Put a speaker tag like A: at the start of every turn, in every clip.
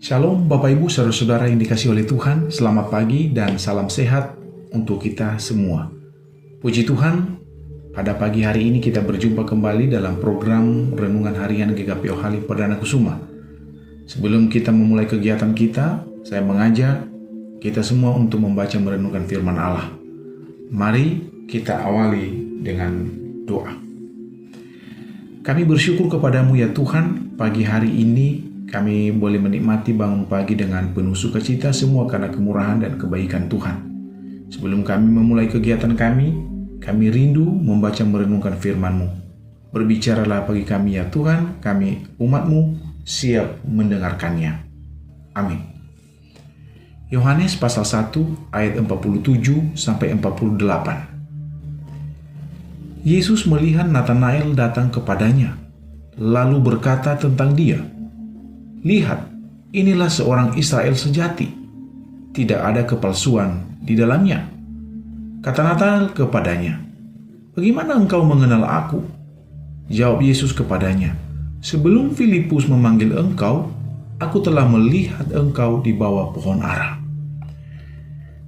A: Shalom Bapak Ibu Saudara-saudara yang dikasihi oleh Tuhan, selamat pagi dan salam sehat untuk kita semua. Puji Tuhan, pada pagi hari ini kita berjumpa kembali dalam program Renungan Harian GKP Ohali Perdana Kusuma. Sebelum kita memulai kegiatan kita, saya mengajak kita semua untuk membaca merenungkan firman Allah. Mari kita awali dengan doa. Kami bersyukur kepadamu ya Tuhan, pagi hari ini kami boleh menikmati bangun pagi dengan penuh sukacita semua karena kemurahan dan kebaikan Tuhan. Sebelum kami memulai kegiatan kami rindu membaca merenungkan firman-Mu. Berbicaralah bagi kami ya Tuhan, kami umat-Mu siap mendengarkannya. Amin. Yohanes pasal 1 ayat 47 sampai 48. Yesus melihat Natanael datang kepadanya, lalu berkata tentang dia, "Lihat, inilah seorang Israel sejati. Tidak ada kepalsuan di dalamnya." Kata Natanael kepadanya, "Bagaimana engkau mengenal aku?" Jawab Yesus kepadanya, "Sebelum Filipus memanggil engkau, aku telah melihat engkau di bawah pohon ara."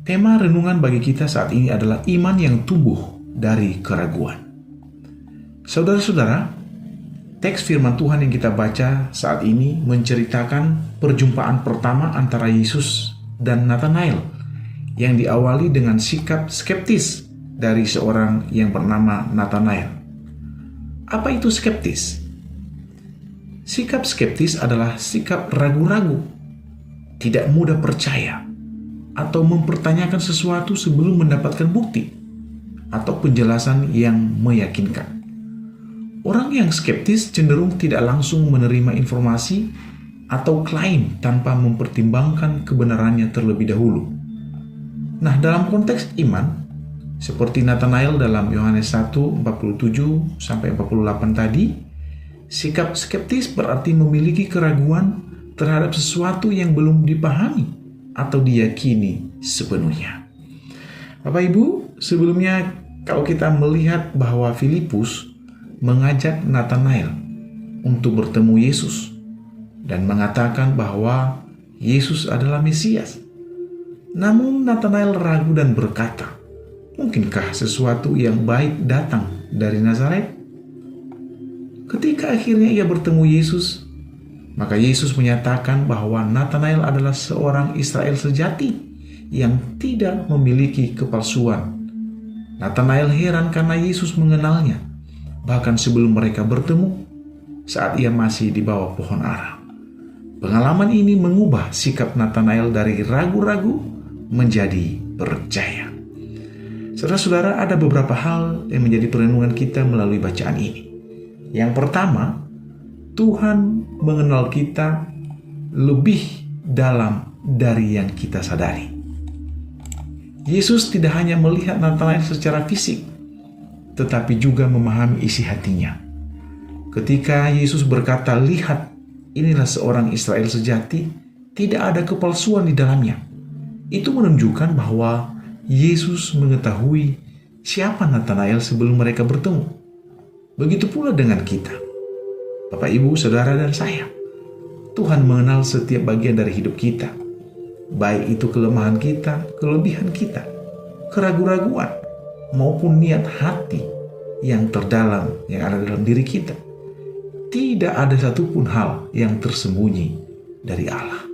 A: Tema renungan bagi kita saat ini adalah iman yang tumbuh dari keraguan. Saudara-saudara, teks firman Tuhan yang kita baca saat ini menceritakan perjumpaan pertama antara Yesus dan Natanael yang diawali dengan sikap skeptis dari seorang yang bernama Natanael. Apa itu skeptis? Sikap skeptis adalah sikap ragu-ragu, tidak mudah percaya, atau mempertanyakan sesuatu sebelum mendapatkan bukti atau penjelasan yang meyakinkan. Orang yang skeptis cenderung tidak langsung menerima informasi atau klaim tanpa mempertimbangkan kebenarannya terlebih dahulu. Nah, dalam konteks iman, seperti Natanael dalam Yohanes 1, 47 sampai 48 tadi, sikap skeptis berarti memiliki keraguan terhadap sesuatu yang belum dipahami atau diyakini sepenuhnya. Bapak Ibu, sebelumnya kalau kita melihat bahwa Filipus mengajak Natanael untuk bertemu Yesus dan mengatakan bahwa Yesus adalah Mesias. Namun Natanael ragu dan berkata, "Mungkinkah sesuatu yang baik datang dari Nazaret?" Ketika akhirnya ia bertemu Yesus, maka Yesus menyatakan bahwa Natanael adalah seorang Israel sejati yang tidak memiliki kepalsuan. Natanael heran karena Yesus mengenalnya bahkan sebelum mereka bertemu saat ia masih di bawah pohon ara. Pengalaman ini mengubah sikap Natanael dari ragu-ragu menjadi percaya. Saudara-saudara, ada beberapa hal yang menjadi perenungan kita melalui bacaan ini. Yang pertama, Tuhan mengenal kita lebih dalam dari yang kita sadari. Yesus tidak hanya melihat Natanael secara fisik, tetapi juga memahami isi hatinya. Ketika Yesus berkata, "Lihat, inilah seorang Israel sejati, tidak ada kepalsuan di dalamnya." Itu menunjukkan bahwa Yesus mengetahui siapa Natanael sebelum mereka bertemu. Begitu pula dengan kita, Bapak, Ibu, Saudara, dan saya. Tuhan mengenal setiap bagian dari hidup kita, baik itu kelemahan kita, kelebihan kita, keraguan-raguan, maupun niat hati yang terdalam yang ada dalam diri kita. Tidak ada satupun hal yang tersembunyi dari Allah.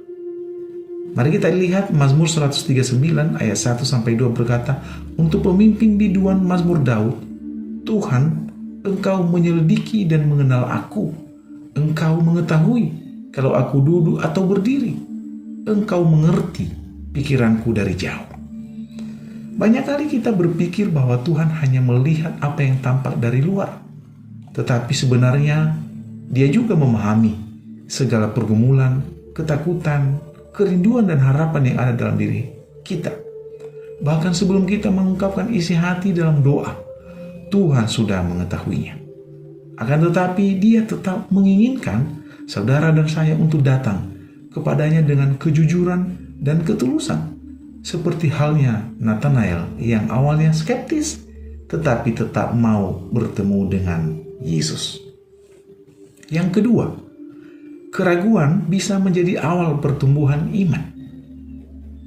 A: Mari kita lihat Mazmur 139 ayat 1-2 berkata, "Untuk pemimpin biduan Mazmur Daud, Tuhan, Engkau menyelidiki dan mengenal aku. Engkau mengetahui kalau aku duduk atau berdiri. Engkau mengerti pikiranku dari jauh." Banyak kali kita berpikir bahwa Tuhan hanya melihat apa yang tampak dari luar. Tetapi sebenarnya Dia juga memahami segala pergumulan, ketakutan, kerinduan dan harapan yang ada dalam diri kita. Bahkan sebelum kita mengungkapkan isi hati dalam doa, Tuhan sudah mengetahuinya. Akan tetapi Dia tetap menginginkan saudara dan saya untuk datang kepadanya dengan kejujuran dan ketulusan. Seperti halnya Natanael yang awalnya skeptis, tetapi tetap mau bertemu dengan Yesus. Yang kedua, keraguan bisa menjadi awal pertumbuhan iman.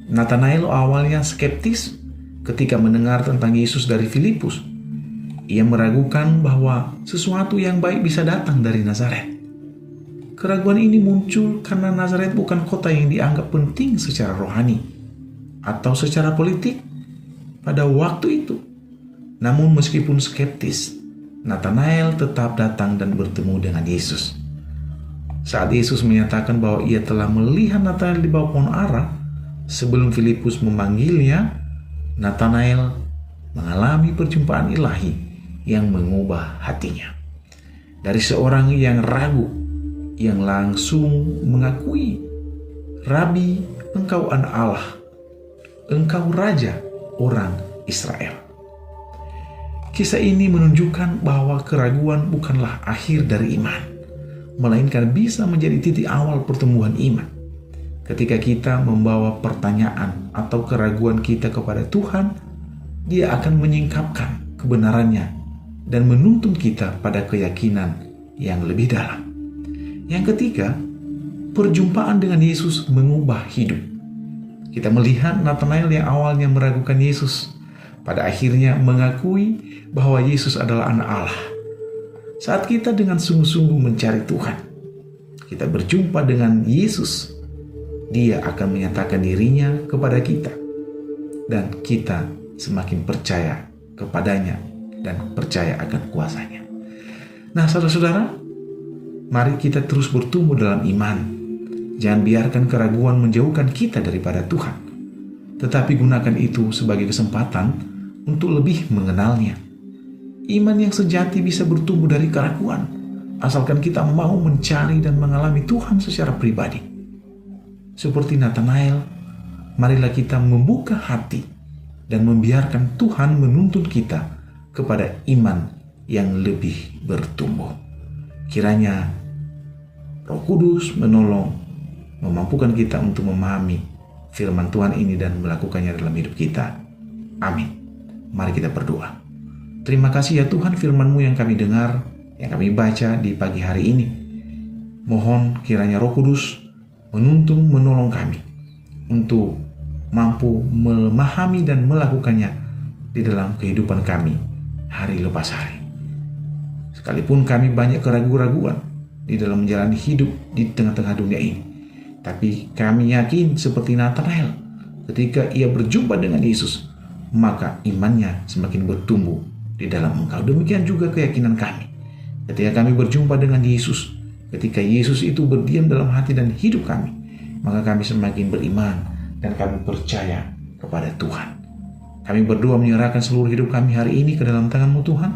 A: Nathanael awalnya skeptis ketika mendengar tentang Yesus dari Filipus. Ia meragukan bahwa sesuatu yang baik bisa datang dari Nazaret. Keraguan ini muncul karena Nazaret bukan kota yang dianggap penting secara rohani atau secara politik pada waktu itu. Namun meskipun skeptis, Nathanael tetap datang dan bertemu dengan Yesus. Saat Yesus menyatakan bahwa ia telah melihat Nathanael di bawah pohon ara, sebelum Filipus memanggilnya, Nathanael mengalami perjumpaan ilahi yang mengubah hatinya. Dari seorang yang ragu, yang langsung mengakui, "Rabi, engkau anak Allah, engkau raja orang Israel." Kisah ini menunjukkan bahwa keraguan bukanlah akhir dari iman, melainkan bisa menjadi titik awal pertumbuhan iman. Ketika kita membawa pertanyaan atau keraguan kita kepada Tuhan, Dia akan menyingkapkan kebenarannya dan menuntun kita pada keyakinan yang lebih dalam. Yang ketiga, perjumpaan dengan Yesus mengubah hidup. Kita melihat Nathanael yang awalnya meragukan Yesus, pada akhirnya mengakui bahwa Yesus adalah anak Allah. Saat kita dengan sungguh-sungguh mencari Tuhan, kita berjumpa dengan Yesus, Dia akan menyatakan dirinya kepada kita, dan kita semakin percaya kepadanya dan percaya akan kuasanya. Nah, saudara-saudara, mari kita terus bertumbuh dalam iman. Jangan biarkan keraguan menjauhkan kita daripada Tuhan, tetapi gunakan itu sebagai kesempatan untuk lebih mengenalnya. Iman yang sejati bisa bertumbuh dari keraguan, asalkan kita mau mencari dan mengalami Tuhan secara pribadi. Seperti Nathanael, marilah kita membuka hati dan membiarkan Tuhan menuntun kita kepada iman yang lebih bertumbuh. Kiranya Roh Kudus menolong, memampukan kita untuk memahami firman Tuhan ini dan melakukannya dalam hidup kita. Amin. Mari kita berdoa. Terima kasih ya Tuhan, firman-Mu yang kami dengar, yang kami baca di pagi hari ini. Mohon kiranya Roh Kudus menuntun, menolong kami untuk mampu memahami dan melakukannya di dalam kehidupan kami hari lepas hari. Sekalipun kami banyak keraguan-raguan di dalam menjalani hidup di tengah-tengah dunia ini, tapi kami yakin seperti Nathanael, ketika ia berjumpa dengan Yesus, maka imannya semakin bertumbuh di dalam Engkau. Demikian juga keyakinan kami. Ketika kami berjumpa dengan Yesus, ketika Yesus itu berdiam dalam hati dan hidup kami, maka kami semakin beriman dan kami percaya kepada Tuhan. Kami berdoa menyerahkan seluruh hidup kami hari ini ke dalam tangan-Mu Tuhan.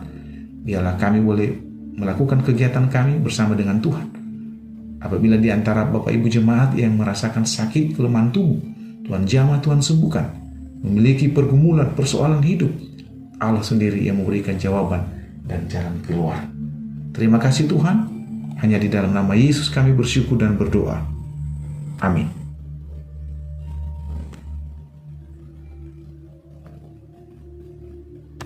A: Biarlah kami boleh melakukan kegiatan kami bersama dengan Tuhan. Apabila di antara Bapak Ibu jemaat yang merasakan sakit kelemahan tubuh, Tuhan jamah, Tuhan sembuhkan. Memiliki pergumulan, persoalan hidup, Allah sendiri yang memberikan jawaban dan jalan keluar. Terima kasih Tuhan. Hanya di dalam nama Yesus kami bersyukur dan berdoa. Amin.